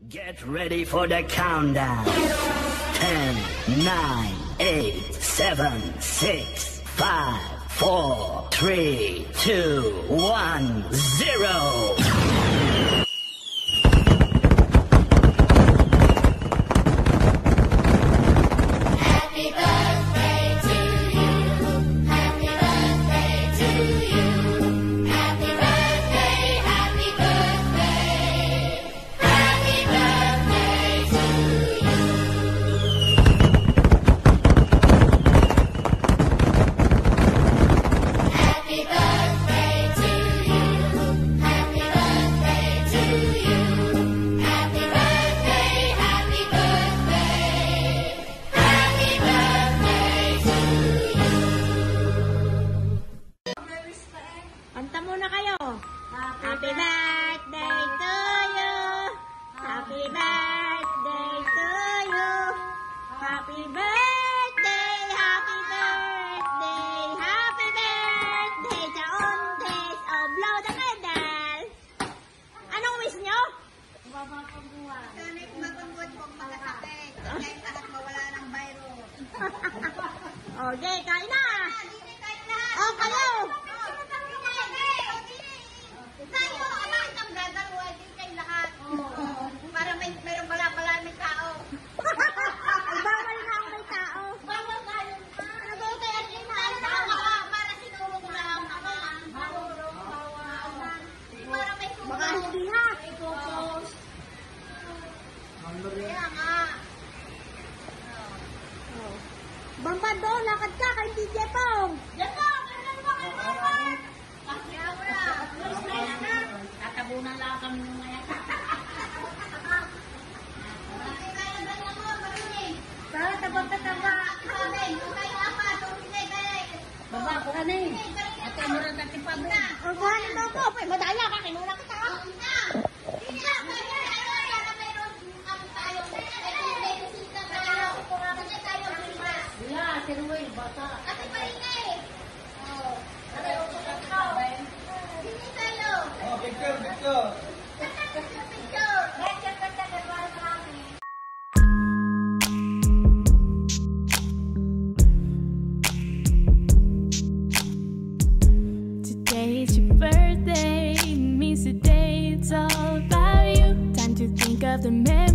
Get ready for the countdown. 10, 9, 8, 7, 6, 5, 4, 3, 2, 1, 0. Kanta muna kayo. Happy birthday to you. Happy birthday to you. Happy birthday, happy birthday, happy birthday. Chaontes, oh, blow the candle. Anong wish nyo? Sana'y matungkod kong makasakit. Sana'y lahat mawala ng virus. Okay, kain na. Oh, kayo. Tayo, ama, ang gagawa din kayo lahat. Para mayroong pala may tao. Bawal na ang may tao. Bawal kayo na. Nagawa kayo ang inahan. Para sinulong lang ako. Para may sumunod. Baka hindi ha. May focus. Kaya nga. Bambando, lakad ka kay DJ Pong. Dito, kailan mo kayo bawal? Kaya mo na. Tatabunan lang kami ng maya. Para tabang-tataba. Baba ko na eh. At mo rin natin pa na. Ang buhanin mo ko. Madaya ka, kinuna kita. Wala, sinuwi, bata. Ate pa rin eh. Oh, picture, picture. Today's your birthday, it means today it's all about you. Time to think of the memories.